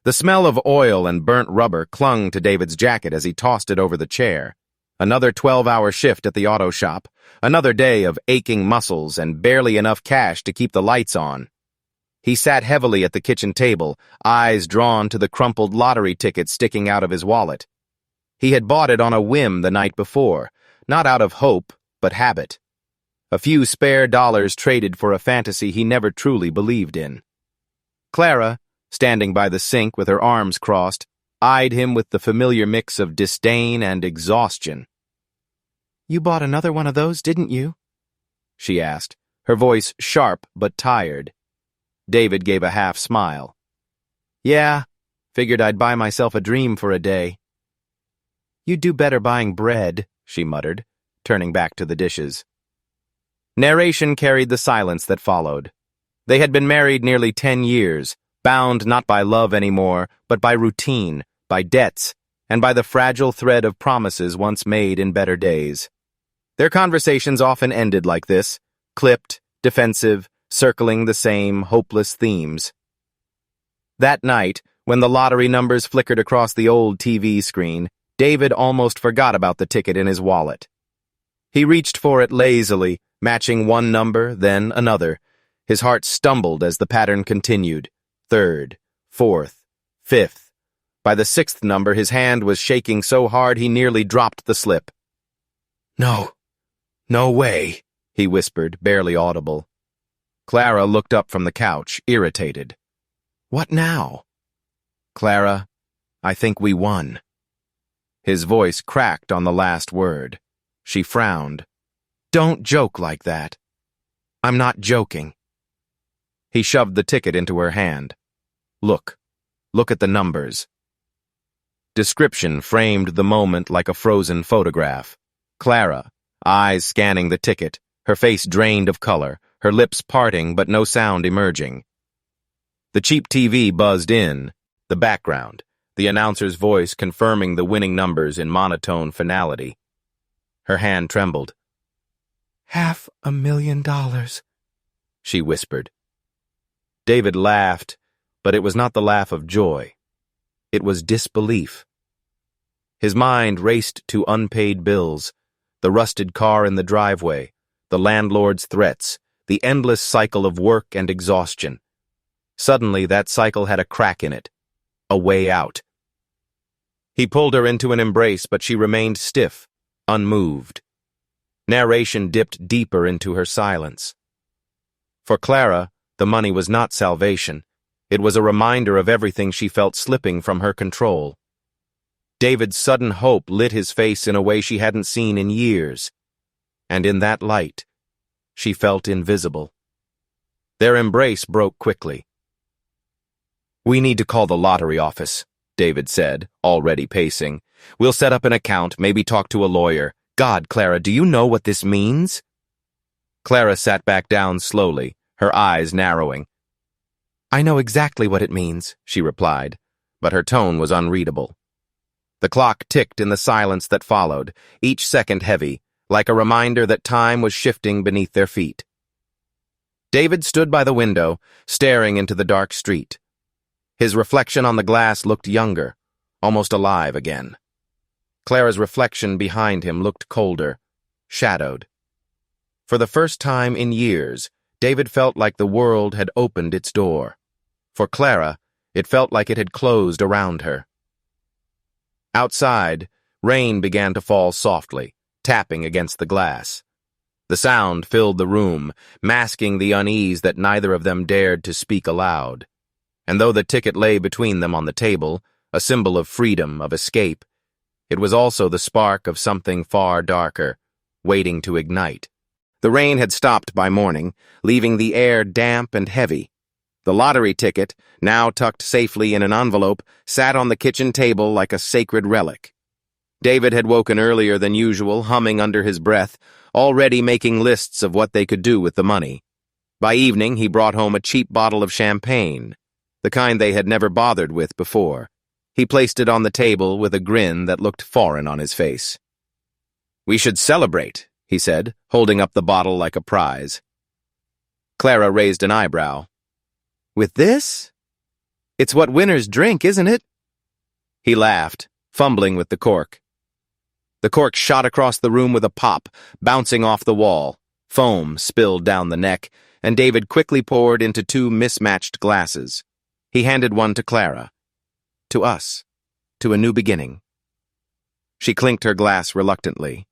The smell of oil and burnt rubber clung to David's jacket as he tossed it over the chair. Another 12-hour shift at the auto shop, another day of aching muscles and barely enough cash to keep the lights on. He sat heavily at the kitchen table, eyes drawn to the crumpled lottery ticket sticking out of his wallet. He had bought it on a whim the night before, not out of hope, but habit. A few spare dollars traded for a fantasy he never truly believed in. Clara, standing by the sink with her arms crossed, eyed him with the familiar mix of disdain and exhaustion. "You bought another one of those, didn't you?" she asked, her voice sharp but tired. David gave a half smile. "Yeah, figured I'd buy myself a dream for a day." "You'd do better buying bread," she muttered, turning back to the dishes. Narration carried the silence that followed. They had been married nearly 10 years, bound not by love anymore, but by routine, by debts, and by the fragile thread of promises once made in better days. Their conversations often ended like this, clipped, defensive, circling the same hopeless themes. That night, when the lottery numbers flickered across the old TV screen, David almost forgot about the ticket in his wallet. He reached for it lazily, matching one number, then another. His heart stumbled as the pattern continued. Third, fourth, fifth. By the sixth number, his hand was shaking so hard he nearly dropped the slip. No way," he whispered, barely audible. Clara looked up from the couch, irritated. "What now?" "Clara, I think we won." His voice cracked on the last word. She frowned. "Don't joke like that." "I'm not joking." He shoved the ticket into her hand. Look at the numbers." Description framed the moment like a frozen photograph. Clara, eyes scanning the ticket, her face drained of color, her lips parting but no sound emerging. The cheap TV buzzed in, the background, the announcer's voice confirming the winning numbers in monotone finality. Her hand trembled. $500,000, she whispered. David laughed, but it was not the laugh of joy. It was disbelief. His mind raced to unpaid bills, the rusted car in the driveway, the landlord's threats, the endless cycle of work and exhaustion. Suddenly, that cycle had a crack in it, a way out. He pulled her into an embrace, but she remained stiff, unmoved. Narration dipped deeper into her silence. For Clara, the money was not salvation. It was a reminder of everything she felt slipping from her control. David's sudden hope lit his face in a way she hadn't seen in years. And in that light, she felt invisible. Their embrace broke quickly. "We need to call the lottery office," David said, already pacing. "We'll set up an account, maybe talk to a lawyer. God, Clara, do you know what this means?" Clara sat back down slowly, her eyes narrowing. "I know exactly what it means," she replied, but her tone was unreadable. The clock ticked in the silence that followed, each second heavy, like a reminder that time was shifting beneath their feet. David stood by the window, staring into the dark street. His reflection on the glass looked younger, almost alive again. Clara's reflection behind him looked colder, shadowed. For the first time in years, David felt like the world had opened its door. For Clara, it felt like it had closed around her. Outside, rain began to fall softly, tapping against the glass. The sound filled the room, masking the unease that neither of them dared to speak aloud. And though the ticket lay between them on the table, a symbol of freedom, of escape, it was also the spark of something far darker, waiting to ignite. The rain had stopped by morning, leaving the air damp and heavy. The lottery ticket, now tucked safely in an envelope, sat on the kitchen table like a sacred relic. David had woken earlier than usual, humming under his breath, already making lists of what they could do with the money. By evening, he brought home a cheap bottle of champagne, the kind they had never bothered with before. He placed it on the table with a grin that looked foreign on his face. "We should celebrate," he said, holding up the bottle like a prize. Clara raised an eyebrow. "With this?" It's what winners drink, isn't it? He laughed, fumbling with the cork. The cork shot across the room with a pop, bouncing off the wall. Foam spilled down the neck, and David quickly poured into two mismatched glasses. He handed one to Clara. To us. To a new beginning. She clinked her glass reluctantly.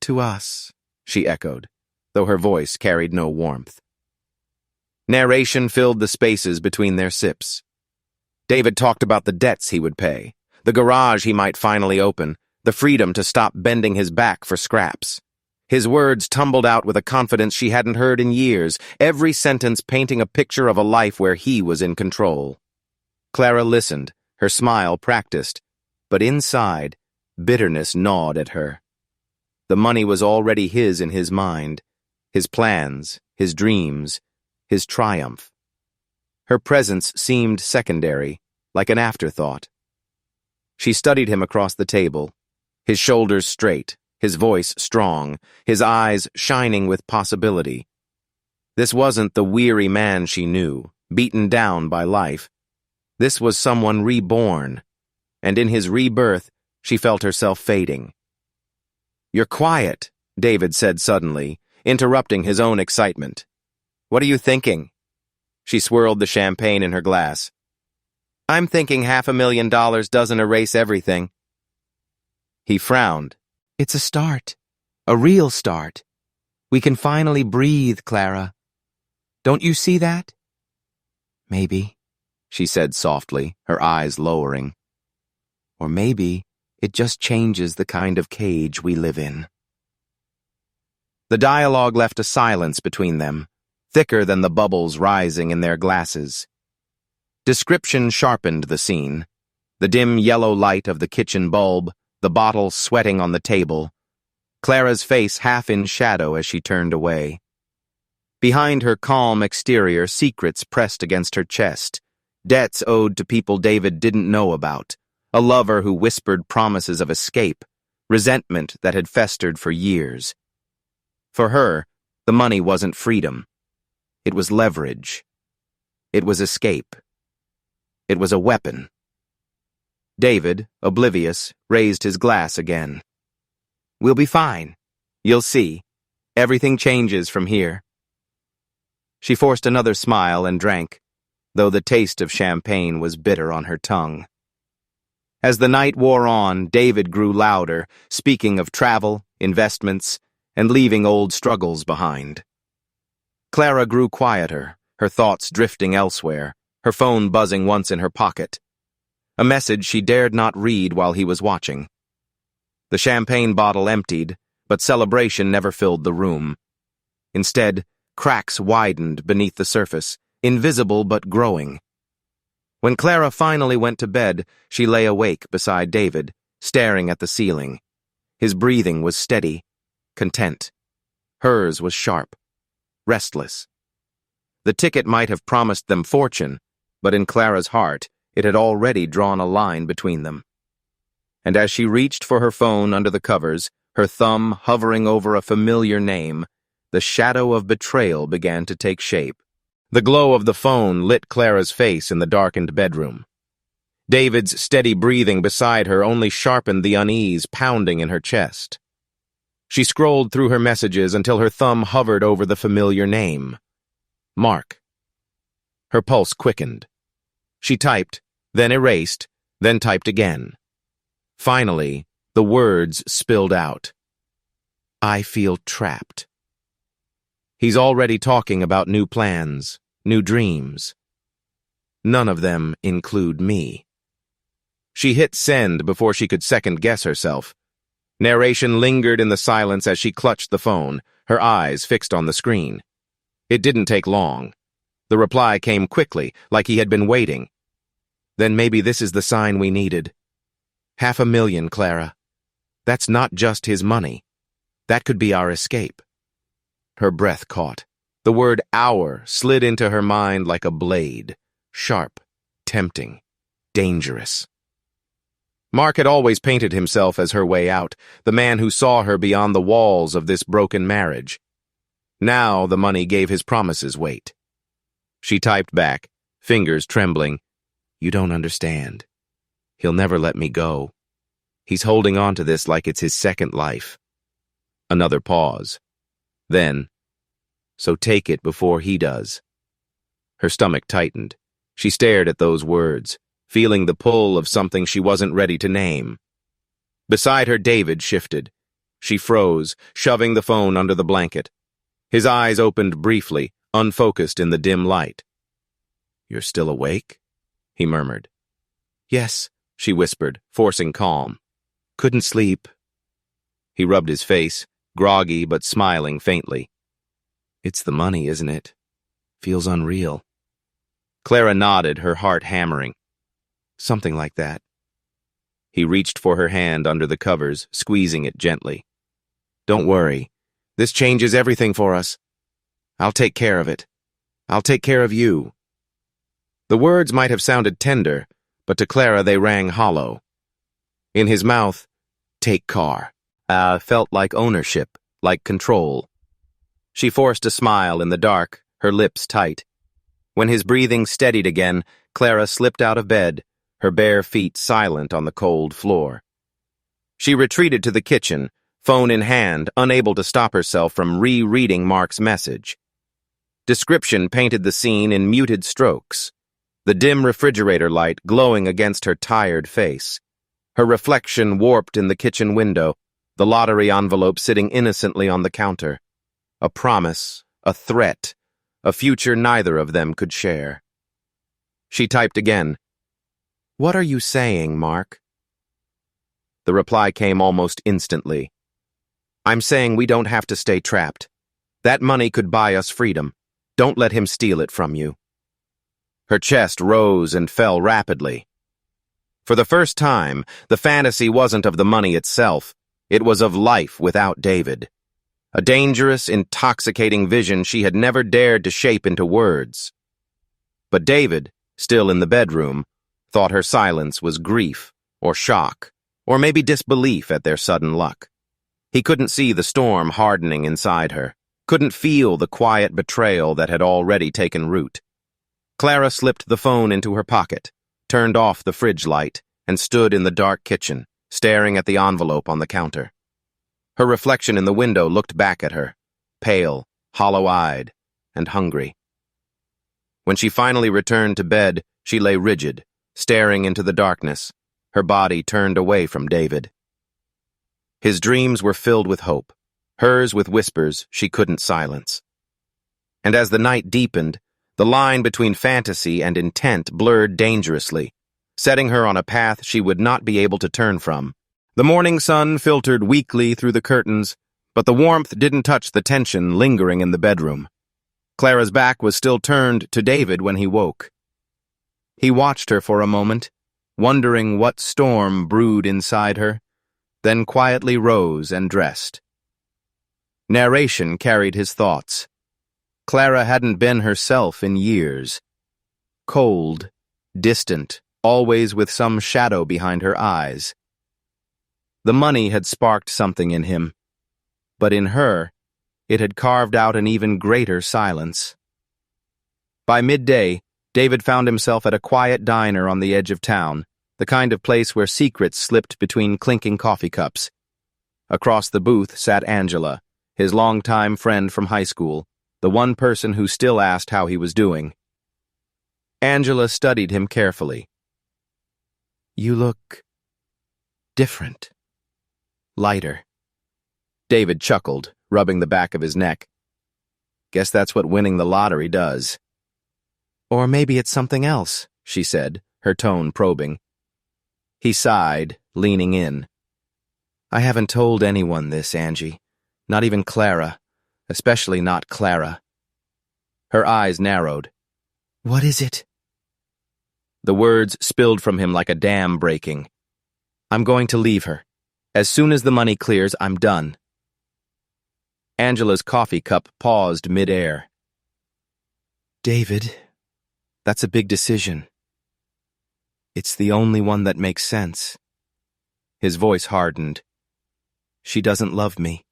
To us, she echoed, though her voice carried no warmth. Narration filled the spaces between their sips. David talked about the debts he would pay, the garage he might finally open, the freedom to stop bending his back for scraps. His words tumbled out with a confidence she hadn't heard in years, every sentence painting a picture of a life where he was in control. Clara listened, her smile practiced, but inside, bitterness gnawed at her. The money was already his in his mind, his plans, his dreams, his triumph. Her presence seemed secondary, like an afterthought. She studied him across the table, his shoulders straight, his voice strong, his eyes shining with possibility. This wasn't the weary man she knew, beaten down by life. This was someone reborn, and in his rebirth, she felt herself fading. "You're quiet," David said suddenly, interrupting his own excitement. "What are you thinking?" She swirled the champagne in her glass. "I'm thinking $500,000 doesn't erase everything." He frowned. "It's a start. A real start. We can finally breathe, Clara. Don't you see that?" "Maybe," she said softly, her eyes lowering. "Or maybe it just changes the kind of cage we live in." The dialogue left a silence between them, thicker than the bubbles rising in their glasses. Description sharpened the scene. The dim yellow light of the kitchen bulb, the bottle sweating on the table, Clara's face half in shadow as she turned away. Behind her calm exterior, secrets pressed against her chest, debts owed to people David didn't know about, a lover who whispered promises of escape, resentment that had festered for years. For her, the money wasn't freedom. It was leverage. It was escape. It was a weapon. David, oblivious, raised his glass again. "We'll be fine. You'll see. Everything changes from here." She forced another smile and drank, though the taste of champagne was bitter on her tongue. As the night wore on, David grew louder, speaking of travel, investments, and leaving old struggles behind. Clara grew quieter, her thoughts drifting elsewhere, her phone buzzing once in her pocket. A message she dared not read while he was watching. The champagne bottle emptied, but celebration never filled the room. Instead, cracks widened beneath the surface, invisible but growing. When Clara finally went to bed, she lay awake beside David, staring at the ceiling. His breathing was steady, content. Hers was sharp, restless. The ticket might have promised them fortune, but in Clara's heart, it had already drawn a line between them. And as she reached for her phone under the covers, her thumb hovering over a familiar name, the shadow of betrayal began to take shape. The glow of the phone lit Clara's face in the darkened bedroom. David's steady breathing beside her only sharpened the unease pounding in her chest. She scrolled through her messages until her thumb hovered over the familiar name. Mark. Her pulse quickened. She typed, then erased, then typed again. Finally, the words spilled out. "I feel trapped." He's already talking about new plans, new dreams. None of them include me. She hit send before she could second-guess herself. Narration lingered in the silence as she clutched the phone, her eyes fixed on the screen. It didn't take long. The reply came quickly, like he had been waiting. "Then maybe this is the sign we needed. $500,000, Clara. That's not just his money. That could be our escape." Her breath caught. The word "our" slid into her mind like a blade. Sharp, tempting, dangerous. Mark had always painted himself as her way out, the man who saw her beyond the walls of this broken marriage. Now the money gave his promises weight. She typed back, fingers trembling, You don't understand. He'll never let me go. He's holding on to this like it's his second life. Another pause. Then, so take it before he does. Her stomach tightened. She stared at those words, feeling the pull of something she wasn't ready to name. Beside her, David shifted. She froze, shoving the phone under the blanket. His eyes opened briefly, unfocused in the dim light. "You're still awake?" he murmured. "Yes," she whispered, forcing calm. "Couldn't sleep." He rubbed his face, groggy but smiling faintly. "It's the money, isn't it? Feels unreal." Clara nodded, her heart hammering. "Something like that." He reached for her hand under the covers, squeezing it gently. "Don't worry. This changes everything for us. I'll take care of it. I'll take care of you." The words might have sounded tender, but to Clara they rang hollow. In his mouth, "Take car," felt like ownership, like control. She forced a smile in the dark, her lips tight. When his breathing steadied again, Clara slipped out of bed, her bare feet silent on the cold floor. She retreated to the kitchen, phone in hand, unable to stop herself from rereading Mark's message. Description painted the scene in muted strokes, the dim refrigerator light glowing against her tired face, her reflection warped in the kitchen window, the lottery envelope sitting innocently on the counter. A promise, a threat, a future neither of them could share. She typed again, "What are you saying, Mark?" The reply came almost instantly. "I'm saying we don't have to stay trapped. That money could buy us freedom. Don't let him steal it from you." Her chest rose and fell rapidly. For the first time, the fantasy wasn't of the money itself. It was of life without David. A dangerous, intoxicating vision she had never dared to shape into words. But David, still in the bedroom, thought her silence was grief, or shock, or maybe disbelief at their sudden luck. He couldn't see the storm hardening inside her, couldn't feel the quiet betrayal that had already taken root. Clara slipped the phone into her pocket, turned off the fridge light, and stood in the dark kitchen, staring at the envelope on the counter. Her reflection in the window looked back at her, pale, hollow-eyed, and hungry. When she finally returned to bed, she lay rigid, staring into the darkness, her body turned away from David. His dreams were filled with hope, hers with whispers she couldn't silence. And as the night deepened, the line between fantasy and intent blurred dangerously, setting her on a path she would not be able to turn from. The morning sun filtered weakly through the curtains, but the warmth didn't touch the tension lingering in the bedroom. Clara's back was still turned to David when he woke. He watched her for a moment, wondering what storm brewed inside her, then quietly rose and dressed. Narration carried his thoughts. Clara hadn't been herself in years. Cold, distant, always with some shadow behind her eyes. The money had sparked something in him, but in her, it had carved out an even greater silence. By midday, David found himself at a quiet diner on the edge of town, the kind of place where secrets slipped between clinking coffee cups. Across the booth sat Angela, his longtime friend from high school, the one person who still asked how he was doing. Angela studied him carefully. "You look different. Lighter." David chuckled, rubbing the back of his neck. "Guess that's what winning the lottery does." "Or maybe it's something else," she said, her tone probing. He sighed, leaning in. "I haven't told anyone this, Angie. Not even Clara. Especially not Clara." Her eyes narrowed. "What is it?" The words spilled from him like a dam breaking. "I'm going to leave her. As soon as the money clears, I'm done." Angela's coffee cup paused mid-air. "David, that's a big decision. It's the only one that makes sense." His voice hardened. "She doesn't love me.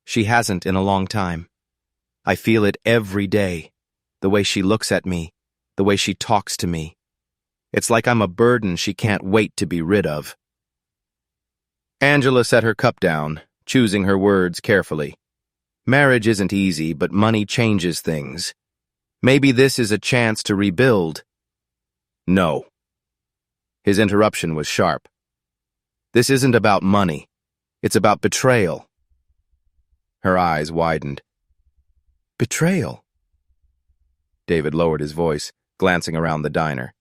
She hasn't in a long time. I feel it every day, the way she looks at me, the way she talks to me. It's like I'm a burden she can't wait to be rid of. Angela set her cup down, choosing her words carefully. Marriage isn't easy, but money changes things. Maybe this is a chance to rebuild. No. His interruption was sharp. This isn't about money. It's about betrayal. Her eyes widened. Betrayal? David lowered his voice, glancing around the diner.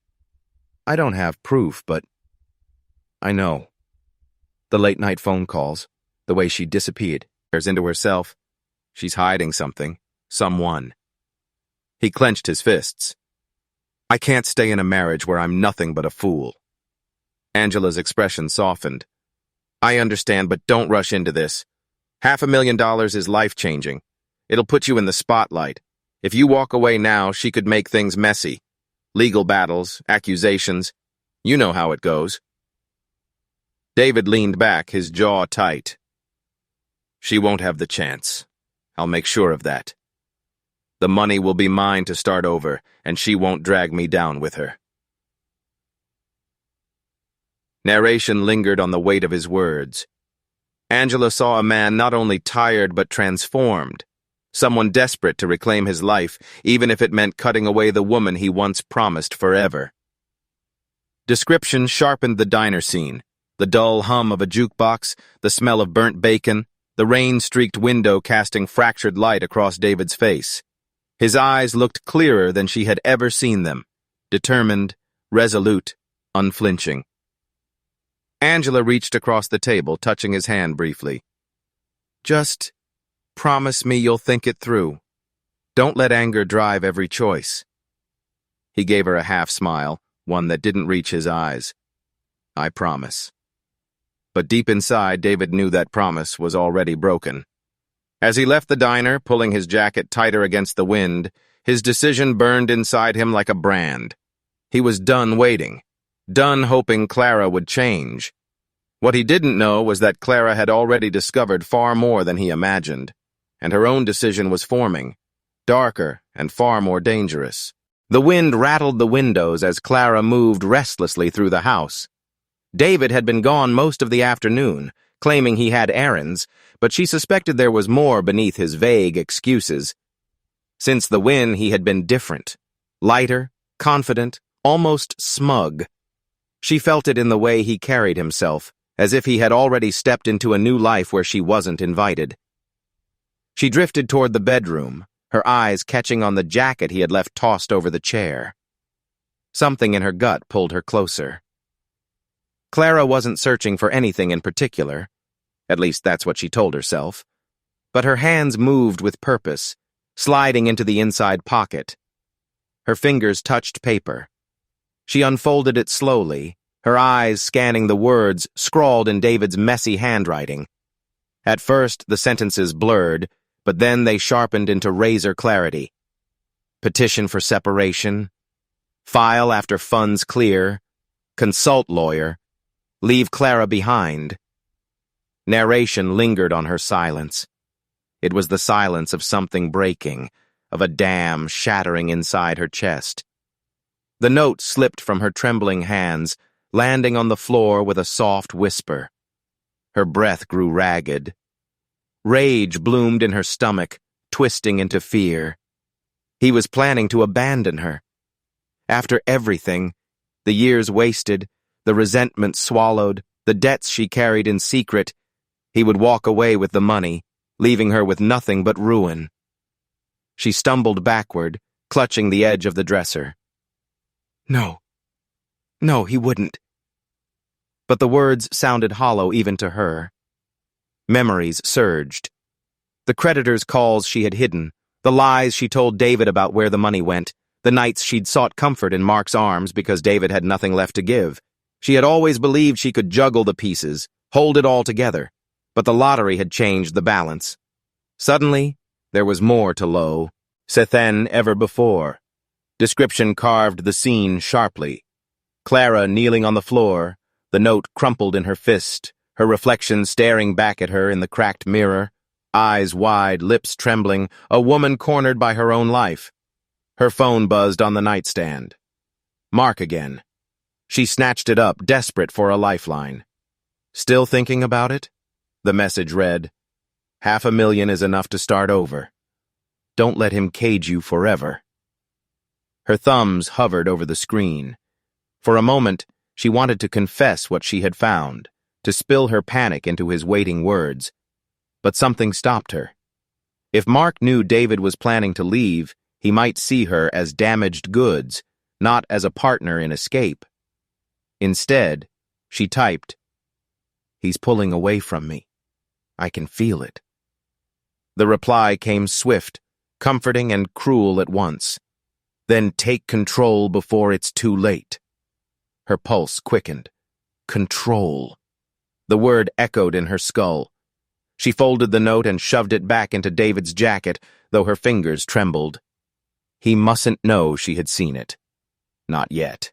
I don't have proof, but I know. The late-night phone calls, the way she disappeared, into herself. She's hiding something, someone. He clenched his fists. I can't stay in a marriage where I'm nothing but a fool. Angela's expression softened. I understand, but don't rush into this. $500,000 is life-changing. It'll put you in the spotlight. If you walk away now, she could make things messy. Legal battles, accusations. You know how it goes. David leaned back, his jaw tight. She won't have the chance. I'll make sure of that. The money will be mine to start over, and she won't drag me down with her. Narration lingered on the weight of his words. Angela saw a man not only tired but transformed, someone desperate to reclaim his life, even if it meant cutting away the woman he once promised forever. Description sharpened the diner scene, the dull hum of a jukebox, the smell of burnt bacon, the rain-streaked window casting fractured light across David's face. His eyes looked clearer than she had ever seen them, determined, resolute, unflinching. Angela reached across the table, touching his hand briefly. Just promise me you'll think it through. Don't let anger drive every choice. He gave her a half-smile, one that didn't reach his eyes. I promise. But deep inside, David knew that promise was already broken. As he left the diner, pulling his jacket tighter against the wind, his decision burned inside him like a brand. He was done waiting, done hoping Clara would change. What he didn't know was that Clara had already discovered far more than he imagined, and her own decision was forming, darker and far more dangerous. The wind rattled the windows as Clara moved restlessly through the house. David had been gone most of the afternoon, claiming he had errands, but she suspected there was more beneath his vague excuses. Since the win, he had been different, lighter, confident, almost smug. She felt it in the way he carried himself, as if he had already stepped into a new life where she wasn't invited. She drifted toward the bedroom, her eyes catching on the jacket he had left tossed over the chair. Something in her gut pulled her closer. Clara wasn't searching for anything in particular. At least that's what she told herself. But her hands moved with purpose, sliding into the inside pocket. Her fingers touched paper. She unfolded it slowly, her eyes scanning the words scrawled in David's messy handwriting. At first, the sentences blurred, but then they sharpened into razor clarity. Petition for separation. File after funds clear. Consult lawyer. Leave Clara behind. Narration lingered on her silence. It was the silence of something breaking, of a dam shattering inside her chest. The note slipped from her trembling hands, landing on the floor with a soft whisper. Her breath grew ragged. Rage bloomed in her stomach, twisting into fear. He was planning to abandon her. After everything, the years wasted, the resentment swallowed, the debts she carried in secret, he would walk away with the money, leaving her with nothing but ruin. She stumbled backward, clutching the edge of the dresser. No, he wouldn't. But the words sounded hollow even to her. Memories surged. The creditor's calls she had hidden, the lies she told David about where the money went, the nights she'd sought comfort in Mark's arms because David had nothing left to give. She had always believed she could juggle the pieces, hold it all together, but the lottery had changed the balance. Suddenly, there was more to Lo than ever before. Description carved the scene sharply. Clara kneeling on the floor, the note crumpled in her fist, her reflection staring back at her in the cracked mirror, eyes wide, lips trembling, a woman cornered by her own life. Her phone buzzed on the nightstand. Mark again. She snatched it up, desperate for a lifeline. Still thinking about it? The message read, "$500,000 is enough to start over. Don't let him cage you forever." Her thumbs hovered over the screen. For a moment, she wanted to confess what she had found, to spill her panic into his waiting words. But something stopped her. If Mark knew David was planning to leave, he might see her as damaged goods, not as a partner in escape. Instead, she typed, "He's pulling away from me. I can feel it." The reply came swift, comforting and cruel at once. "Then take control before it's too late." Her pulse quickened. Control. The word echoed in her skull. She folded the note and shoved it back into David's jacket, though her fingers trembled. He mustn't know she had seen it. Not yet.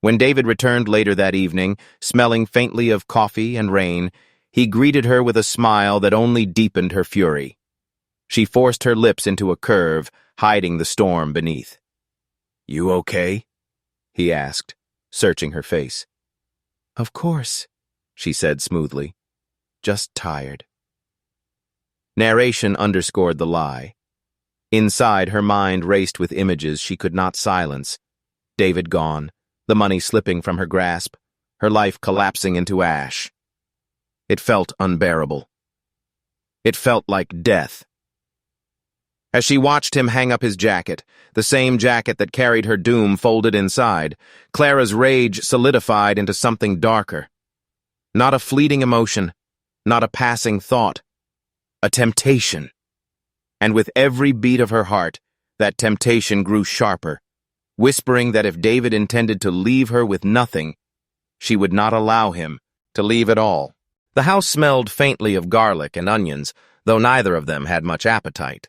When David returned later that evening, smelling faintly of coffee and rain, he greeted her with a smile that only deepened her fury. She forced her lips into a curve, hiding the storm beneath. "You okay?" he asked, searching her face. "Of course," she said smoothly. "Just tired." Narration underscored the lie. Inside, her mind raced with images she could not silence. David gone, the money slipping from her grasp, her life collapsing into ash. It felt unbearable. It felt like death. As she watched him hang up his jacket, the same jacket that carried her doom folded inside, Clara's rage solidified into something darker. Not a fleeting emotion, not a passing thought. A temptation. And with every beat of her heart, that temptation grew sharper, whispering that if David intended to leave her with nothing, she would not allow him to leave at all. The house smelled faintly of garlic and onions, though neither of them had much appetite.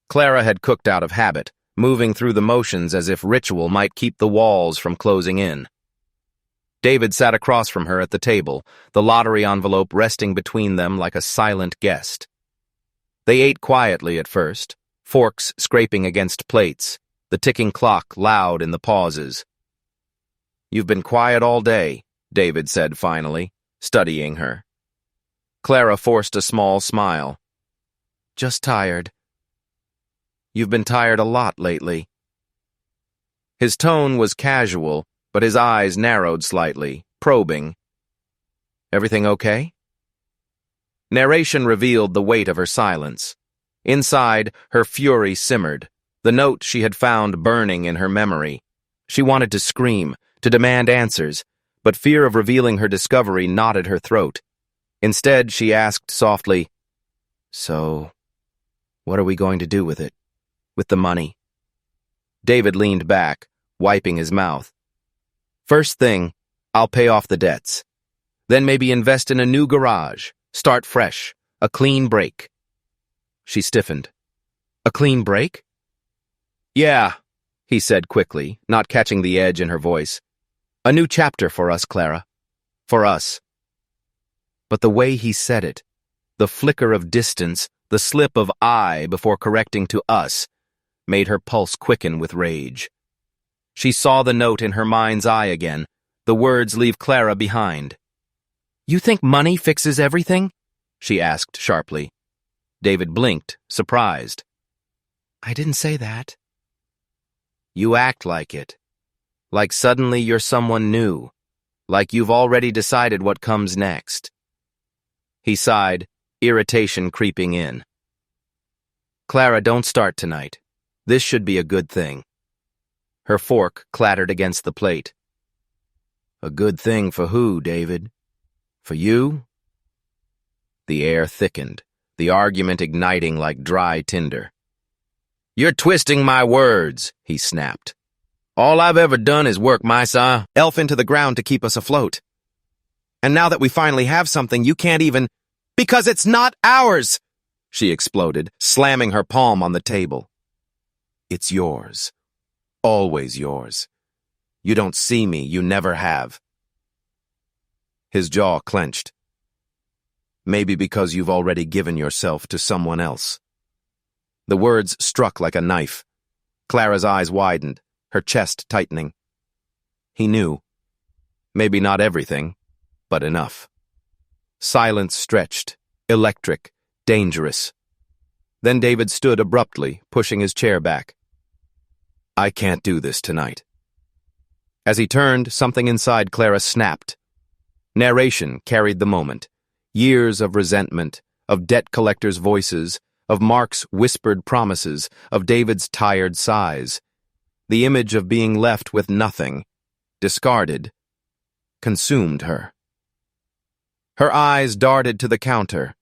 Clara had cooked out of habit, moving through the motions as if ritual might keep the walls from closing in. David sat across from her at the table, the lottery envelope resting between them like a silent guest. They ate quietly at first, forks scraping against plates, the ticking clock loud in the pauses. "You've been quiet all day," David said finally, studying her. Clara forced a small smile. "Just tired." "You've been tired a lot lately." His tone was casual, but his eyes narrowed slightly, probing. "Everything okay?" Narration revealed the weight of her silence. Inside, her fury simmered, the note she had found burning in her memory. She wanted to scream, to demand answers, but fear of revealing her discovery knotted her throat. Instead, she asked softly, "So, what are we going to do with it? With the money?" David leaned back, wiping his mouth. "First thing, I'll pay off the debts. Then maybe invest in a new garage, start fresh, a clean break." She stiffened. "A clean break?" "Yeah," he said quickly, not catching the edge in her voice. "A new chapter for us, Clara. For us." But the way he said it, the flicker of distance, the slip of "I" before correcting to "us," made her pulse quicken with rage. She saw the note in her mind's eye again, the words leave Clara behind. "You think money fixes everything?" she asked sharply. David blinked, surprised. "I didn't say that." "You act like it. Like suddenly you're someone new. Like you've already decided what comes next." He sighed, irritation creeping in. "Clara, don't start tonight. This should be a good thing." Her fork clattered against the plate. "A good thing for who, David? For you?" The air thickened, the argument igniting like dry tinder. "You're twisting my words," he snapped. "All I've ever done is work myself into the ground to keep us afloat. And now that we finally have something, you can't even— Because it's not ours!" she exploded, slamming her palm on the table. "It's yours. Always yours. You don't see me, you never have." His jaw clenched. "Maybe because you've already given yourself to someone else." The words struck like a knife. Clara's eyes widened, her chest tightening. He knew. Maybe not everything, but enough. Silence stretched, electric, dangerous. Then David stood abruptly, pushing his chair back. I can't do this tonight. As he turned, something inside Clara snapped. Narration carried the moment. Years of resentment, of debt collectors' voices, of Mark's whispered promises, of David's tired sighs. The image of being left with nothing, discarded, consumed her. Her eyes darted to the counter.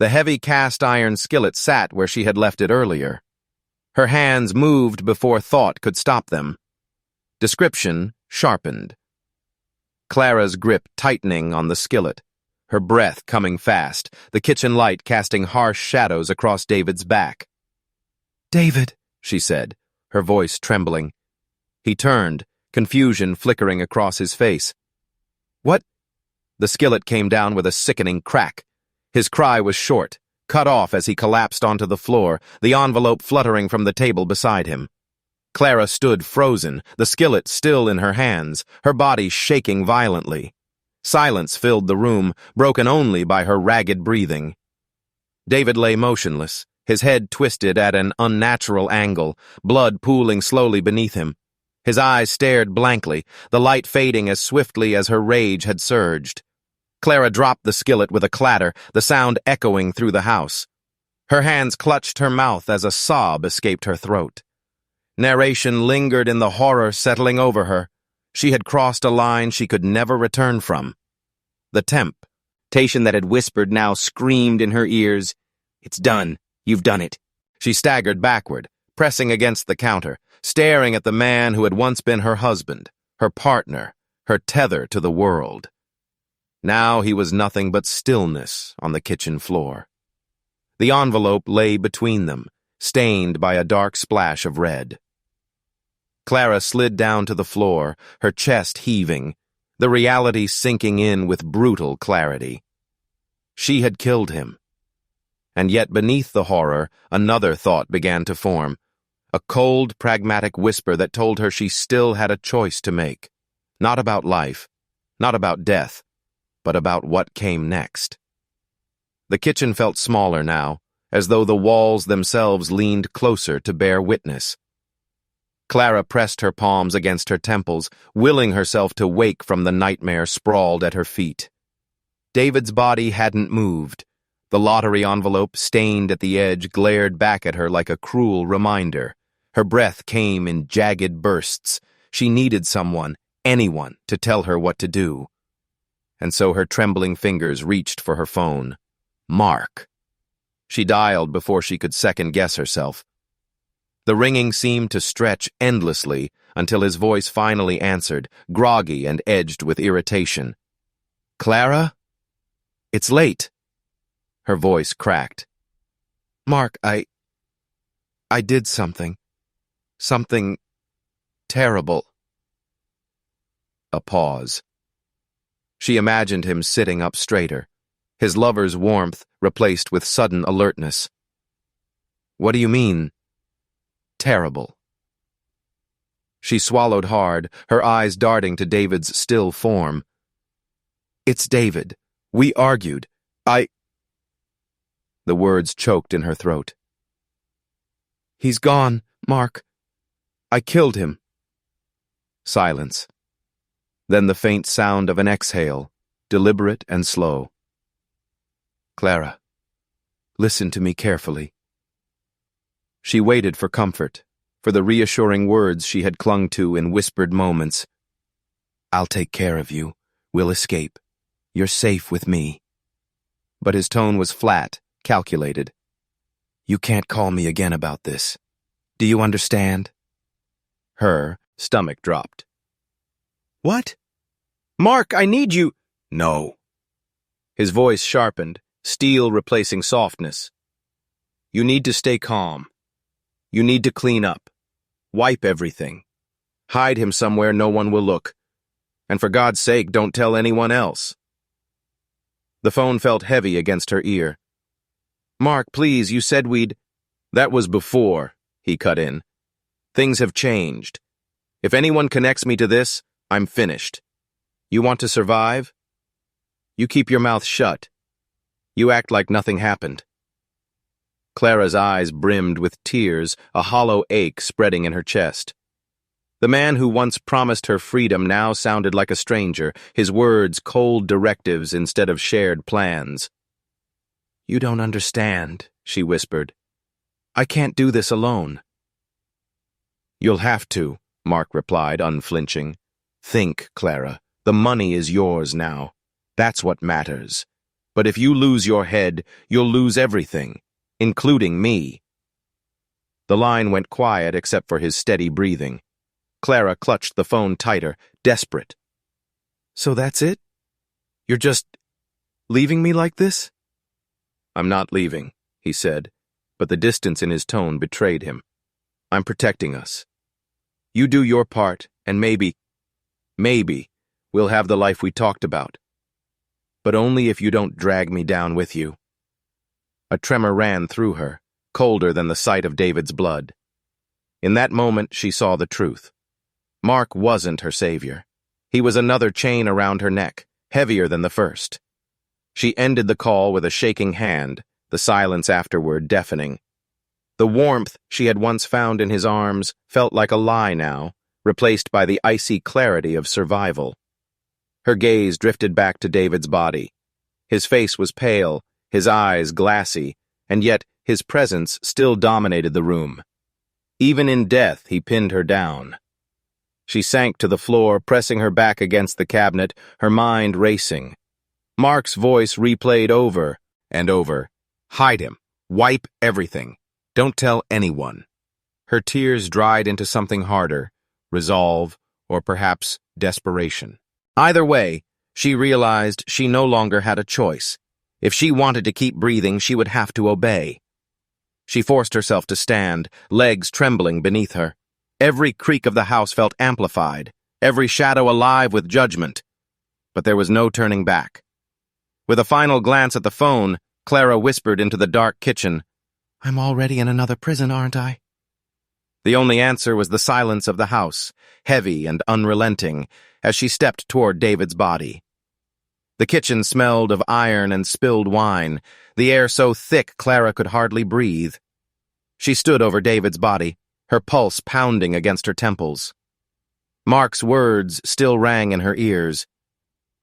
The heavy cast-iron skillet sat where she had left it earlier. Her hands moved before thought could stop them. Description sharpened. Clara's grip tightening on the skillet, her breath coming fast, the kitchen light casting harsh shadows across David's back. "David," she said, her voice trembling. He turned, confusion flickering across his face. "What?" The skillet came down with a sickening crack. His cry was short, cut off as he collapsed onto the floor, the envelope fluttering from the table beside him. Clara stood frozen, the skillet still in her hands, her body shaking violently. Silence filled the room, broken only by her ragged breathing. David lay motionless, his head twisted at an unnatural angle, blood pooling slowly beneath him. His eyes stared blankly, the light fading as swiftly as her rage had surged. Clara dropped the skillet with a clatter, the sound echoing through the house. Her hands clutched her mouth as a sob escaped her throat. Narration lingered in the horror settling over her. She had crossed a line she could never return from. The temptation that had whispered now screamed in her ears, "It's done. You've done it." She staggered backward, pressing against the counter, staring at the man who had once been her husband, her partner, her tether to the world. Now he was nothing but stillness on the kitchen floor. The envelope lay between them, stained by a dark splash of red. Clara slid down to the floor, her chest heaving, the reality sinking in with brutal clarity. She had killed him. And yet beneath the horror, another thought began to form, a cold, pragmatic whisper that told her she still had a choice to make, not about life, not about death, but about what came next. The kitchen felt smaller now, as though the walls themselves leaned closer to bear witness. Clara pressed her palms against her temples, willing herself to wake from the nightmare sprawled at her feet. David's body hadn't moved. The lottery envelope, stained at the edge, glared back at her like a cruel reminder. Her breath came in jagged bursts. She needed someone, anyone, to tell her what to do. And so her trembling fingers reached for her phone. Mark. She dialed before she could second-guess herself. The ringing seemed to stretch endlessly until his voice finally answered, groggy and edged with irritation. "Clara? It's late." Her voice cracked. "Mark, I did something. Something terrible." A pause. She imagined him sitting up straighter, his lover's warmth replaced with sudden alertness. "What do you mean, terrible?" She swallowed hard, her eyes darting to David's still form. "It's David. We argued. The words choked in her throat. "He's gone, Mark. I killed him." Silence. Then the faint sound of an exhale, deliberate and slow. "Clara, listen to me carefully." She waited for comfort, for the reassuring words she had clung to in whispered moments. "I'll take care of you. We'll escape. You're safe with me." But his tone was flat, calculated. "You can't call me again about this. Do you understand?" Her stomach dropped. "What? Mark, I need you." "No." His voice sharpened, steel replacing softness. "You need to stay calm. You need to clean up. Wipe everything. Hide him somewhere no one will look. And for God's sake, don't tell anyone else." The phone felt heavy against her ear. "Mark, please, you said we'd—" "That was before," he cut in. "Things have changed. If anyone connects me to this, I'm finished. You want to survive? You keep your mouth shut. You act like nothing happened." Clara's eyes brimmed with tears, a hollow ache spreading in her chest. The man who once promised her freedom now sounded like a stranger, his words cold directives instead of shared plans. "You don't understand," she whispered. "I can't do this alone." "You'll have to," Mark replied, unflinching. "Think, Clara, the money is yours now. That's what matters. But if you lose your head, you'll lose everything, including me." The line went quiet except for his steady breathing. Clara clutched the phone tighter, desperate. "So that's it? You're just leaving me like this?" "I'm not leaving," he said, but the distance in his tone betrayed him. "I'm protecting us. You do your part, and maybe we'll have the life we talked about. But only if you don't drag me down with you." A tremor ran through her, colder than the sight of David's blood. In that moment, she saw the truth. Mark wasn't her savior. He was another chain around her neck, heavier than the first. She ended the call with a shaking hand, the silence afterward deafening. The warmth she had once found in his arms felt like a lie now, replaced by the icy clarity of survival. Her gaze drifted back to David's body. His face was pale, his eyes glassy, and yet his presence still dominated the room. Even in death, he pinned her down. She sank to the floor, pressing her back against the cabinet, her mind racing. Mark's voice replayed over and over. "Hide him. Wipe everything. Don't tell anyone." Her tears dried into something harder, resolve, or perhaps desperation. Either way, she realized she no longer had a choice. If she wanted to keep breathing, she would have to obey. She forced herself to stand, legs trembling beneath her. Every creak of the house felt amplified, every shadow alive with judgment. But there was no turning back. With a final glance at the phone, Clara whispered into the dark kitchen, "I'm already in another prison, aren't I?" The only answer was the silence of the house, heavy and unrelenting, as she stepped toward David's body. The kitchen smelled of iron and spilled wine, the air so thick Clara could hardly breathe. She stood over David's body, her pulse pounding against her temples. Mark's words still rang in her ears.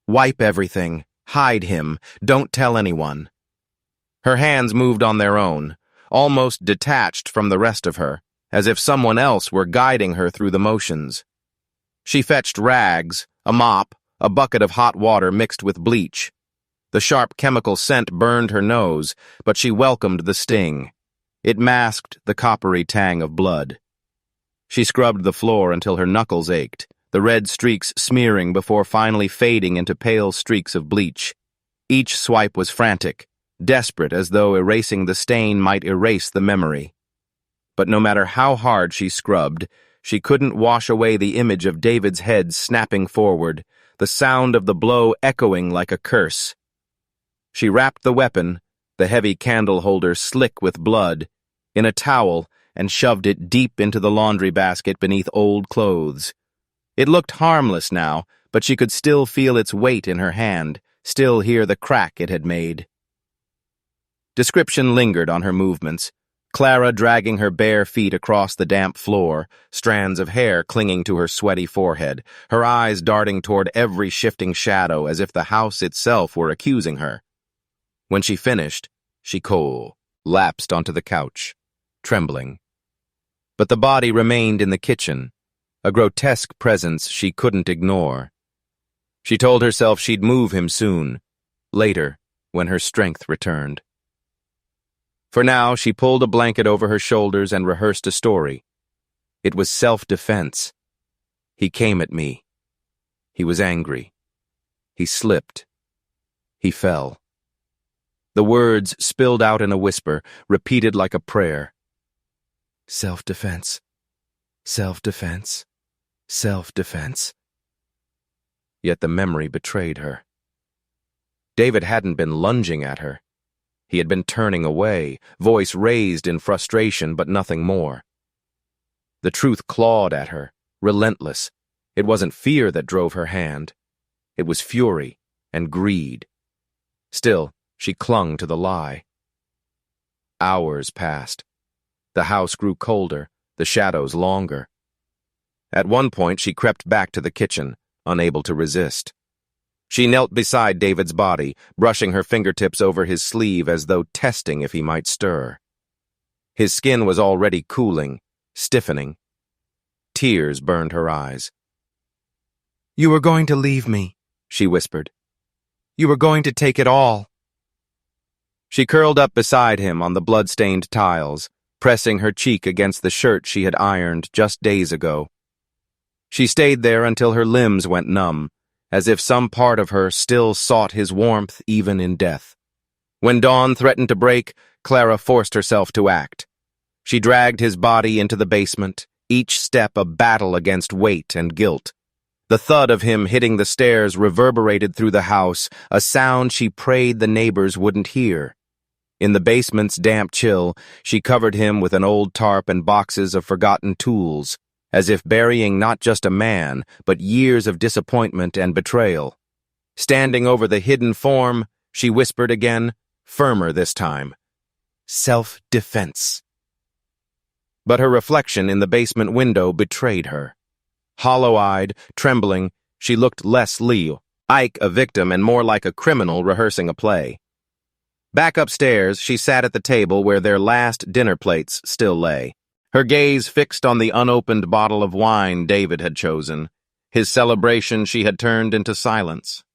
"Wipe everything. Hide him. Don't tell anyone." Her hands moved on their own, almost detached from the rest of her, as if someone else were guiding her through the motions. She fetched rags, a mop, a bucket of hot water mixed with bleach. The sharp chemical scent burned her nose, but she welcomed the sting. It masked the coppery tang of blood. She scrubbed the floor until her knuckles ached, the red streaks smearing before finally fading into pale streaks of bleach. Each swipe was frantic, desperate as though erasing the stain might erase the memory. But no matter how hard she scrubbed, she couldn't wash away the image of David's head snapping forward, the sound of the blow echoing like a curse. She wrapped the weapon, the heavy candle holder slick with blood, in a towel and shoved it deep into the laundry basket beneath old clothes. It looked harmless now, but she could still feel its weight in her hand, still hear the crack it had made. Description lingered on her movements, Clara dragging her bare feet across the damp floor, strands of hair clinging to her sweaty forehead, her eyes darting toward every shifting shadow as if the house itself were accusing her. When she finished, she lapsed onto the couch, trembling. But the body remained in the kitchen, a grotesque presence she couldn't ignore. She told herself she'd move him soon, later, when her strength returned. For now, she pulled a blanket over her shoulders and rehearsed a story. It was self-defense. He came at me. He was angry. He slipped. He fell. The words spilled out in a whisper, repeated like a prayer. Self-defense. Self-defense. Self-defense. Yet the memory betrayed her. David hadn't been lunging at her. He had been turning away, voice raised in frustration, but nothing more. The truth clawed at her, relentless. It wasn't fear that drove her hand. It was fury and greed. Still, she clung to the lie. Hours passed. The house grew colder, the shadows longer. At one point, she crept back to the kitchen, unable to resist. She knelt beside David's body, brushing her fingertips over his sleeve as though testing if he might stir. His skin was already cooling, stiffening. Tears burned her eyes. "You were going to leave me," she whispered. "You were going to take it all." She curled up beside him on the blood-stained tiles, pressing her cheek against the shirt she had ironed just days ago. She stayed there until her limbs went numb, as if some part of her still sought his warmth even in death. When dawn threatened to break, Clara forced herself to act. She dragged his body into the basement, each step a battle against weight and guilt. The thud of him hitting the stairs reverberated through the house, a sound she prayed the neighbors wouldn't hear. In the basement's damp chill, she covered him with an old tarp and boxes of forgotten tools, as if burying not just a man, but years of disappointment and betrayal. Standing over the hidden form, she whispered again, firmer this time, "Self-defense." But her reflection in the basement window betrayed her. Hollow-eyed, trembling, she looked less Leo, Ike a victim and more like a criminal rehearsing a play. Back upstairs, she sat at the table where their last dinner plates still lay, her gaze fixed on the unopened bottle of wine David had chosen. His celebration she had turned into silence.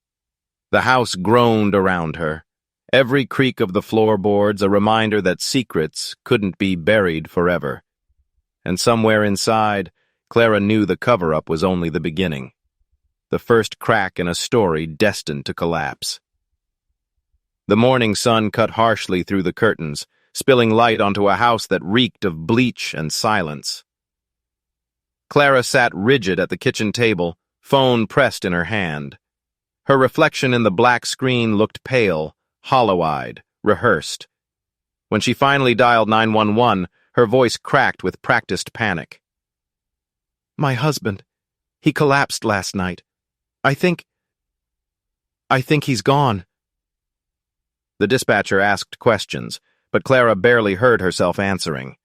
The house groaned around her, every creak of the floorboards a reminder that secrets couldn't be buried forever. And somewhere inside, Clara knew the cover-up was only the beginning, the first crack in a story destined to collapse. The morning sun cut harshly through the curtains, spilling light onto a house that reeked of bleach and silence. Clara sat rigid at the kitchen table, phone pressed in her hand. Her reflection in the black screen looked pale, hollow-eyed, rehearsed. When she finally dialed 911, her voice cracked with practiced panic. "My husband. He collapsed last night. I think he's gone." The dispatcher asked questions, but Clara barely heard herself answering.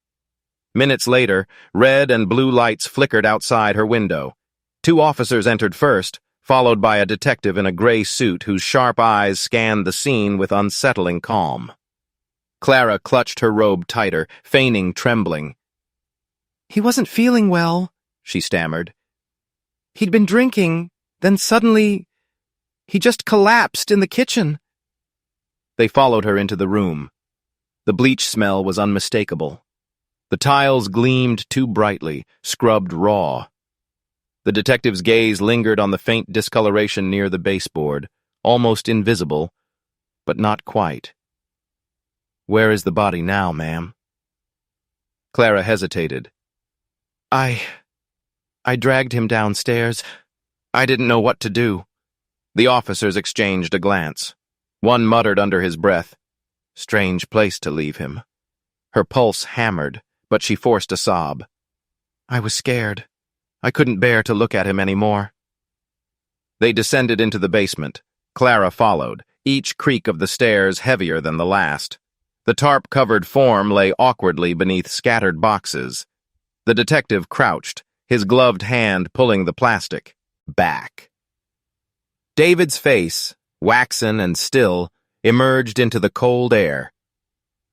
Minutes later, red and blue lights flickered outside her window. 2 officers entered first, followed by a detective in a gray suit whose sharp eyes scanned the scene with unsettling calm. Clara clutched her robe tighter, feigning trembling. "He wasn't feeling well," she stammered. "He'd been drinking, then suddenly he just collapsed in the kitchen." They followed her into the room. The bleach smell was unmistakable. The tiles gleamed too brightly, scrubbed raw. The detective's gaze lingered on the faint discoloration near the baseboard, almost invisible, but not quite. "Where is the body now, ma'am?" Clara hesitated. I dragged him downstairs. I didn't know what to do." The officers exchanged a glance. One muttered under his breath, "Strange place to leave him." Her pulse hammered, but she forced a sob. "I was scared. I couldn't bear to look at him anymore." They descended into the basement. Clara followed, each creak of the stairs heavier than the last. The tarp-covered form lay awkwardly beneath scattered boxes. The detective crouched, his gloved hand pulling the plastic back. David's face, waxen and still, emerged into the cold air.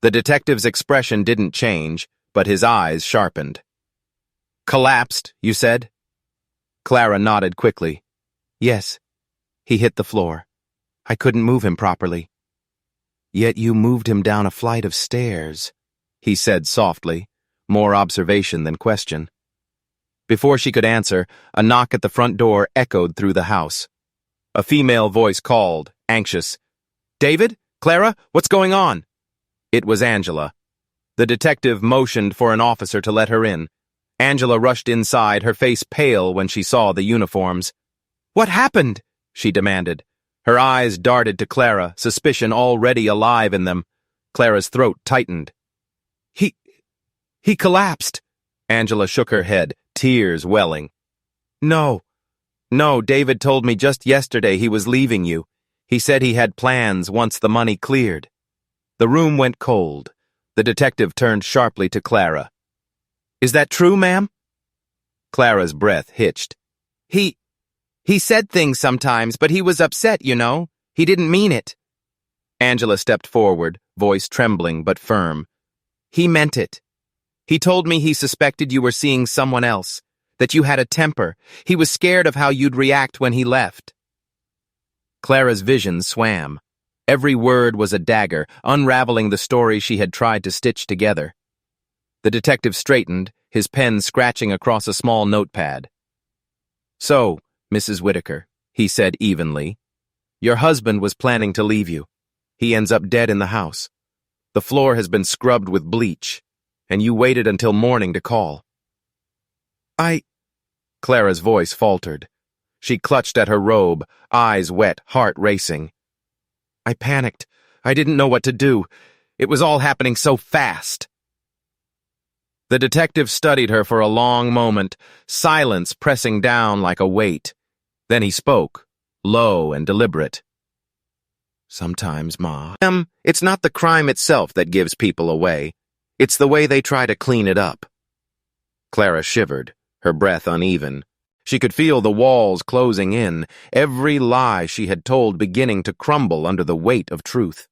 The detective's expression didn't change, but his eyes sharpened. "Collapsed, you said?" Clara nodded quickly. "Yes. He hit the floor. I couldn't move him properly." "Yet you moved him down a flight of stairs," he said softly, more observation than question. Before she could answer, a knock at the front door echoed through the house. A female voice called, anxious, "David? Clara? What's going on?" It was Angela. The detective motioned for an officer to let her in. Angela rushed inside, her face pale when she saw the uniforms. "What happened?" she demanded. Her eyes darted to Clara, suspicion already alive in them. Clara's throat tightened. He collapsed." Angela shook her head, tears welling. "No, No, David told me just yesterday he was leaving you. He said he had plans once the money cleared. The room went cold. The detective turned sharply to Clara. Is that true, ma'am? Clara's breath hitched. He said things sometimes, but he was upset, you know. He didn't mean it. Angela stepped forward, voice trembling but firm. He meant it. He told me he suspected you were seeing someone else, that you had a temper. He was scared of how you'd react when he left. Clara's vision swam. Every word was a dagger, unraveling the story she had tried to stitch together. The detective straightened, his pen scratching across a small notepad. So, Mrs. Whitaker, he said evenly, your husband was planning to leave you. He ends up dead in the house. The floor has been scrubbed with bleach, and you waited until morning to call. Clara's voice faltered. She clutched at her robe, eyes wet, heart racing. I panicked. I didn't know what to do. It was all happening so fast. The detective studied her for a long moment, silence pressing down like a weight. Then he spoke, low and deliberate. Sometimes, Ma. It's not the crime itself that gives people away. It's the way they try to clean it up. Clara shivered, her breath uneven. She could feel the walls closing in, every lie she had told beginning to crumble under the weight of truth.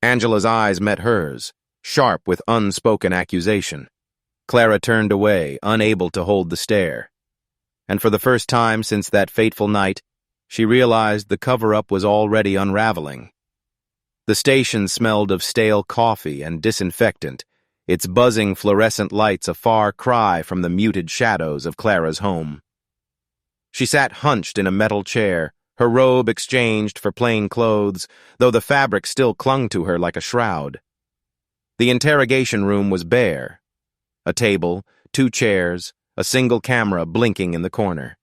Angela's eyes met hers, sharp with unspoken accusation. Clara turned away, unable to hold the stare. And for the first time since that fateful night, she realized the cover-up was already unraveling. The station smelled of stale coffee and disinfectant, its buzzing fluorescent lights a far cry from the muted shadows of Clara's home. She sat hunched in a metal chair, her robe exchanged for plain clothes, though the fabric still clung to her like a shroud. The interrogation room was bare. A table, 2 chairs, a single camera blinking in the corner.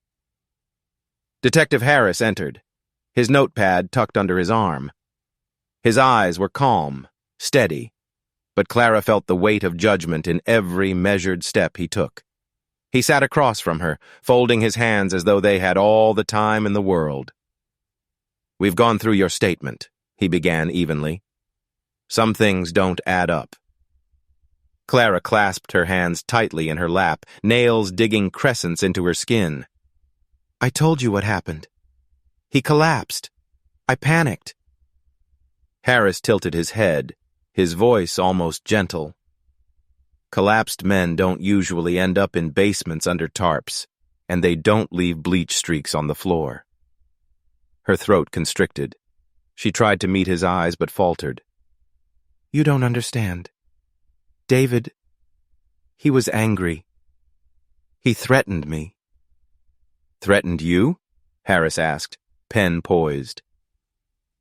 Detective Harris entered, his notepad tucked under his arm. His eyes were calm, steady, but Clara felt the weight of judgment in every measured step he took. He sat across from her, folding his hands as though they had all the time in the world. We've gone through your statement, he began evenly. Some things don't add up. Clara clasped her hands tightly in her lap, nails digging crescents into her skin. I told you what happened. He collapsed. I panicked. Harris tilted his head, his voice almost gentle. Collapsed men don't usually end up in basements under tarps, and they don't leave bleach streaks on the floor. Her throat constricted. She tried to meet his eyes but faltered. You don't understand. David, he was angry. He threatened me. Threatened you? Harris asked, pen poised.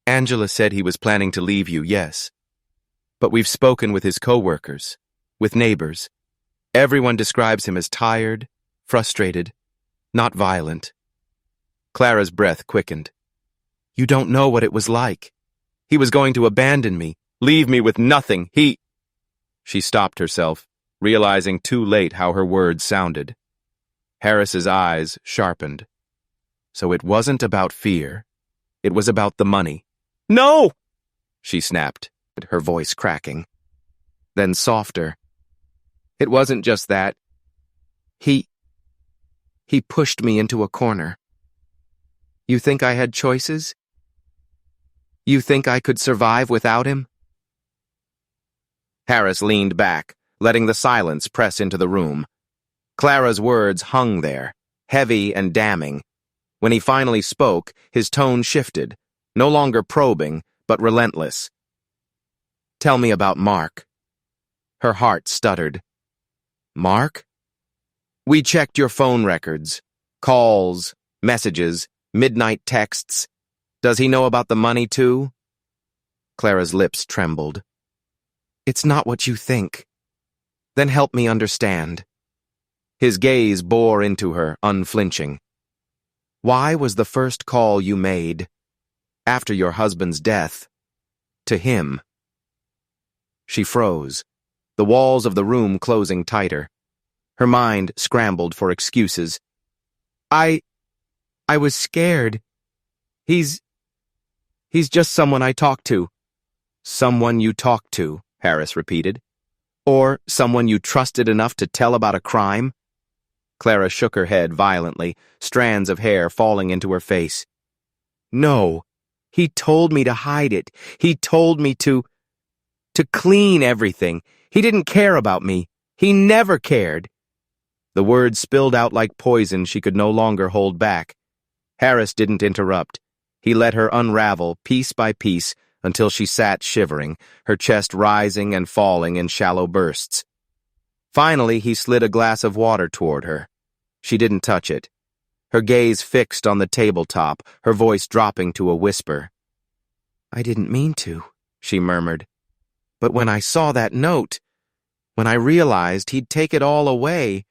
Angela said he was planning to leave you, yes. But we've spoken with his co-workers, with neighbors. Everyone describes him as tired, frustrated, not violent. Clara's breath quickened. You don't know what it was like. He was going to abandon me, leave me with nothing. She stopped herself, realizing too late how her words sounded. Harris's eyes sharpened. So it wasn't about fear. It was about the money. No! She snapped, her voice cracking. Then softer. It wasn't just that. He pushed me into a corner. You think I had choices? You think I could survive without him? Harris leaned back, letting the silence press into the room. Clara's words hung there, heavy and damning. When he finally spoke, his tone shifted, no longer probing, but relentless. Tell me about Mark. Her heart stuttered. Mark? We checked your phone records. Calls, messages, midnight texts. Does he know about the money too? Clara's lips trembled. It's not what you think. Then help me understand. His gaze bore into her, unflinching. Why was the first call you made, after your husband's death, to him? She froze, the walls of the room closing tighter. Her mind scrambled for excuses. I was scared. He's just someone I talk to. Someone you talk to, Harris repeated. Or someone you trusted enough to tell about a crime? Clara shook her head violently, strands of hair falling into her face. No, he told me to hide it. He told me to clean everything. He didn't care about me. He never cared. The words spilled out like poison she could no longer hold back. Harris didn't interrupt. He let her unravel piece by piece until she sat shivering, her chest rising and falling in shallow bursts. Finally, he slid a glass of water toward her. She didn't touch it. Her gaze fixed on the tabletop, her voice dropping to a whisper. I didn't mean to, she murmured. But when I saw that note, when I realized he'd take it all away,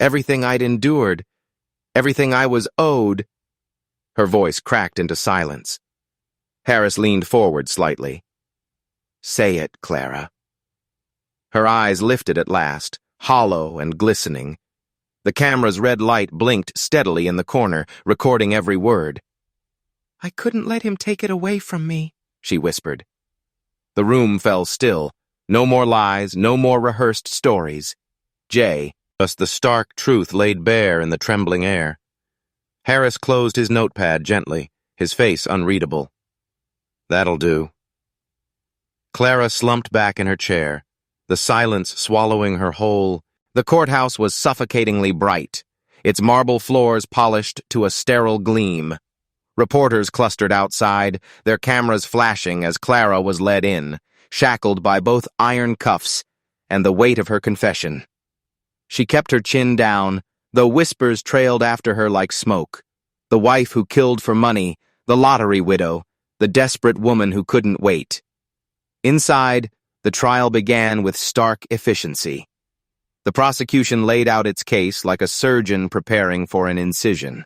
everything I'd endured, everything I was owed. Her voice cracked into silence. Harris leaned forward slightly. Say it, Clara. Her eyes lifted at last, hollow and glistening. The camera's red light blinked steadily in the corner, recording every word. I couldn't let him take it away from me, she whispered. The room fell still. No more lies, no more rehearsed stories. Just the stark truth laid bare in the trembling air. Harris closed his notepad gently, his face unreadable. That'll do. Clara slumped back in her chair, the silence swallowing her whole. The courthouse was suffocatingly bright, its marble floors polished to a sterile gleam. Reporters clustered outside, their cameras flashing as Clara was led in, shackled by both iron cuffs and the weight of her confession. She kept her chin down, though whispers trailed after her like smoke. The wife who killed for money, the lottery widow, the desperate woman who couldn't wait. Inside, the trial began with stark efficiency. The prosecution laid out its case like a surgeon preparing for an incision.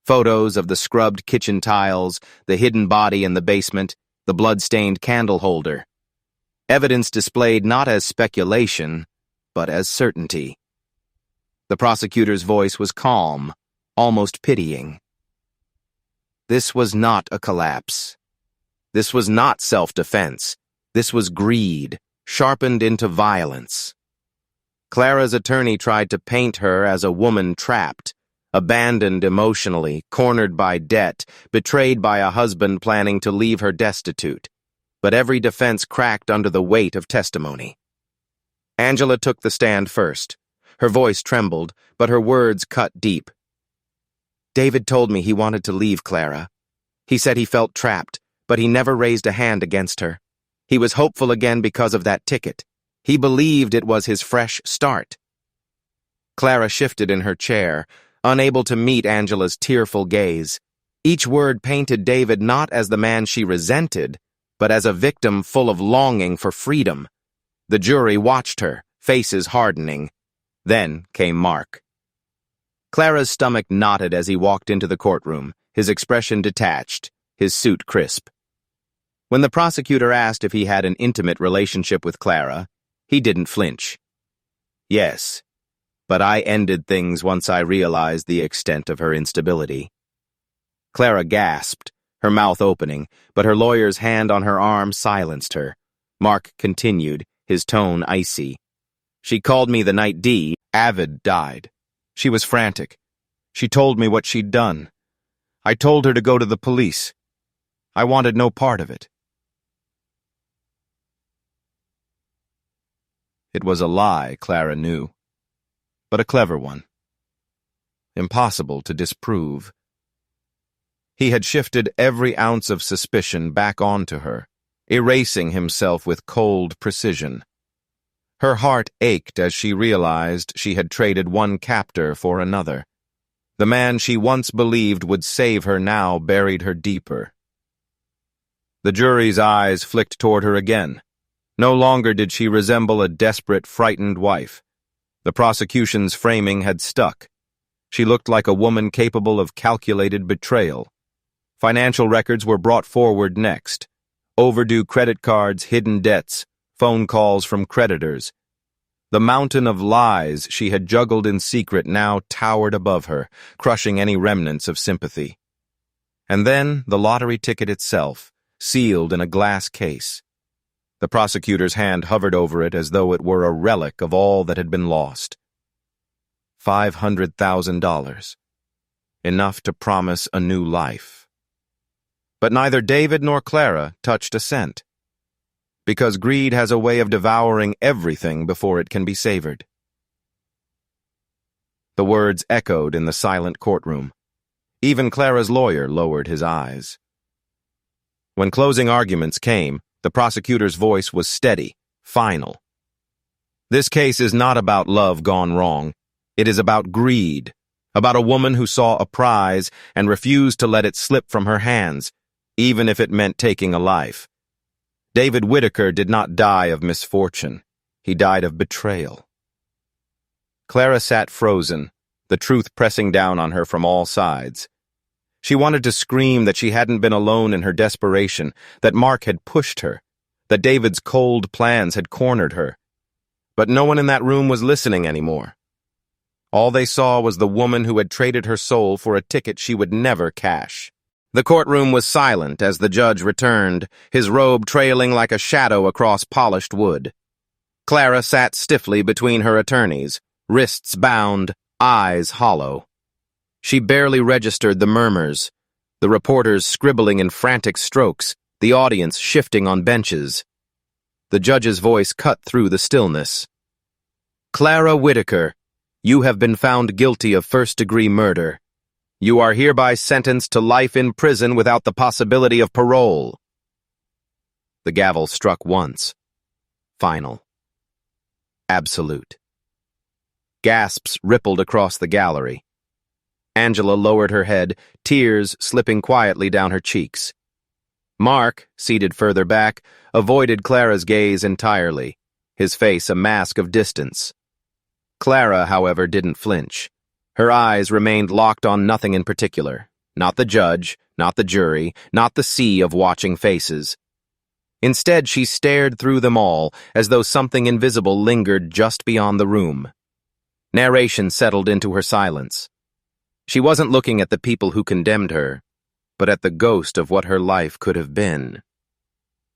Photos of the scrubbed kitchen tiles, the hidden body in the basement, the blood-stained candle holder. Evidence displayed not as speculation, but as certainty. The prosecutor's voice was calm, almost pitying. This was not a collapse. This was not self-defense. This was greed, sharpened into violence. Clara's attorney tried to paint her as a woman trapped, abandoned emotionally, cornered by debt, betrayed by a husband planning to leave her destitute. But every defense cracked under the weight of testimony. Angela took the stand first. Her voice trembled, but her words cut deep. David told me he wanted to leave Clara. He said he felt trapped, but he never raised a hand against her. He was hopeful again because of that ticket. He believed it was his fresh start. Clara shifted in her chair, unable to meet Angela's tearful gaze. Each word painted David not as the man she resented, but as a victim full of longing for freedom. The jury watched her, faces hardening. Then came Mark. Clara's stomach knotted as he walked into the courtroom, his expression detached, his suit crisp. When the prosecutor asked if he had an intimate relationship with Clara, he didn't flinch. Yes, but I ended things once I realized the extent of her instability. Clara gasped, her mouth opening, but her lawyer's hand on her arm silenced her. Mark continued, his tone icy. She called me the night Avid died. She was frantic. She told me what she'd done. I told her to go to the police. I wanted no part of it. It was a lie, Clara knew, but a clever one. Impossible to disprove. He had shifted every ounce of suspicion back onto her, erasing himself with cold precision. Her heart ached as she realized she had traded one captor for another. The man she once believed would save her now buried her deeper. The jury's eyes flicked toward her again. No longer did she resemble a desperate, frightened wife. The prosecution's framing had stuck. She looked like a woman capable of calculated betrayal. Financial records were brought forward next. Overdue credit cards, hidden debts, phone calls from creditors. The mountain of lies she had juggled in secret now towered above her, crushing any remnants of sympathy. And then the lottery ticket itself, sealed in a glass case. The prosecutor's hand hovered over it as though it were a relic of all that had been lost. $500,000. Enough to promise a new life. But neither David nor Clara touched a cent, because greed has a way of devouring everything before it can be savored. The words echoed in the silent courtroom. Even Clara's lawyer lowered his eyes. When closing arguments came, the prosecutor's voice was steady, final. This case is not about love gone wrong. It is about greed, about a woman who saw a prize and refused to let it slip from her hands, even if it meant taking a life. David Whittaker did not die of misfortune. He died of betrayal. Clara sat frozen, the truth pressing down on her from all sides. She wanted to scream that she hadn't been alone in her desperation, that Mark had pushed her, that David's cold plans had cornered her. But no one in that room was listening anymore. All they saw was the woman who had traded her soul for a ticket she would never cash. The courtroom was silent as the judge returned, his robe trailing like a shadow across polished wood. Clara sat stiffly between her attorneys, wrists bound, eyes hollow. She barely registered the murmurs, the reporters scribbling in frantic strokes, the audience shifting on benches. The judge's voice cut through the stillness. Clara Whittaker, you have been found guilty of first-degree murder. You are hereby sentenced to life in prison without the possibility of parole. The gavel struck once. Final. Absolute. Gasps rippled across the gallery. Angela lowered her head, tears slipping quietly down her cheeks. Mark, seated further back, avoided Clara's gaze entirely, his face a mask of distance. Clara, however, didn't flinch. Her eyes remained locked on nothing in particular. Not the judge, not the jury, not the sea of watching faces. Instead, she stared through them all, as though something invisible lingered just beyond the room. Narration settled into her silence. She wasn't looking at the people who condemned her, but at the ghost of what her life could have been.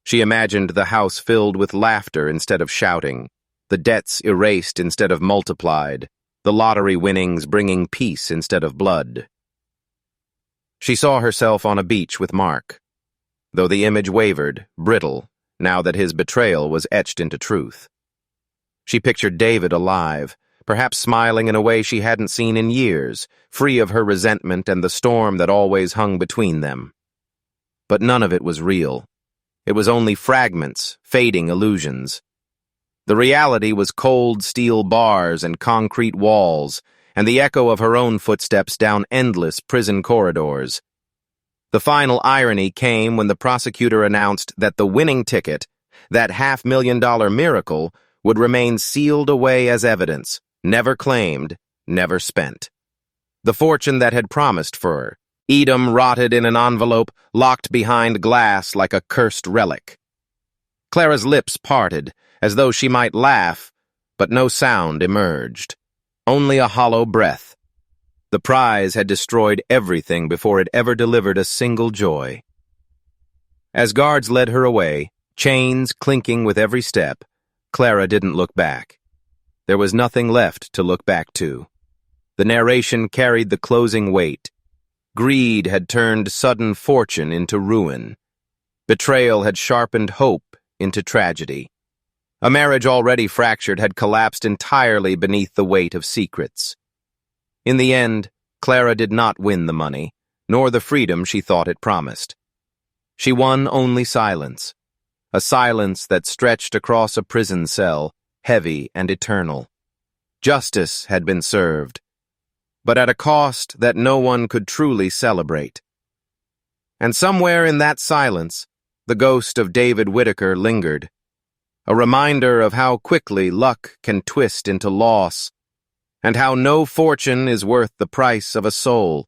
She imagined the house filled with laughter instead of shouting, the debts erased instead of multiplied, the lottery winnings bringing peace instead of blood. She saw herself on a beach with Mark, though the image wavered, brittle, now that his betrayal was etched into truth. She pictured David alive, perhaps smiling in a way she hadn't seen in years, free of her resentment and the storm that always hung between them. But none of it was real. It was only fragments, fading illusions. The reality was cold steel bars and concrete walls, and the echo of her own footsteps down endless prison corridors. The final irony came when the prosecutor announced that the winning ticket, that $500,000 miracle, would remain sealed away as evidence, never claimed, never spent. The fortune that had promised for her, Edom rotted in an envelope locked behind glass like a cursed relic. Clara's lips parted, as though she might laugh, but no sound emerged. Only a hollow breath. The prize had destroyed everything before it ever delivered a single joy. As guards led her away, chains clinking with every step, Clara didn't look back. There was nothing left to look back to. The narration carried the closing weight. Greed had turned sudden fortune into ruin. Betrayal had sharpened hope into tragedy. A marriage already fractured had collapsed entirely beneath the weight of secrets. In the end, Clara did not win the money, nor the freedom she thought it promised. She won only silence, a silence that stretched across a prison cell, heavy and eternal. Justice had been served, but at a cost that no one could truly celebrate. And somewhere in that silence, the ghost of David Whittaker lingered, a reminder of how quickly luck can twist into loss, and how no fortune is worth the price of a soul.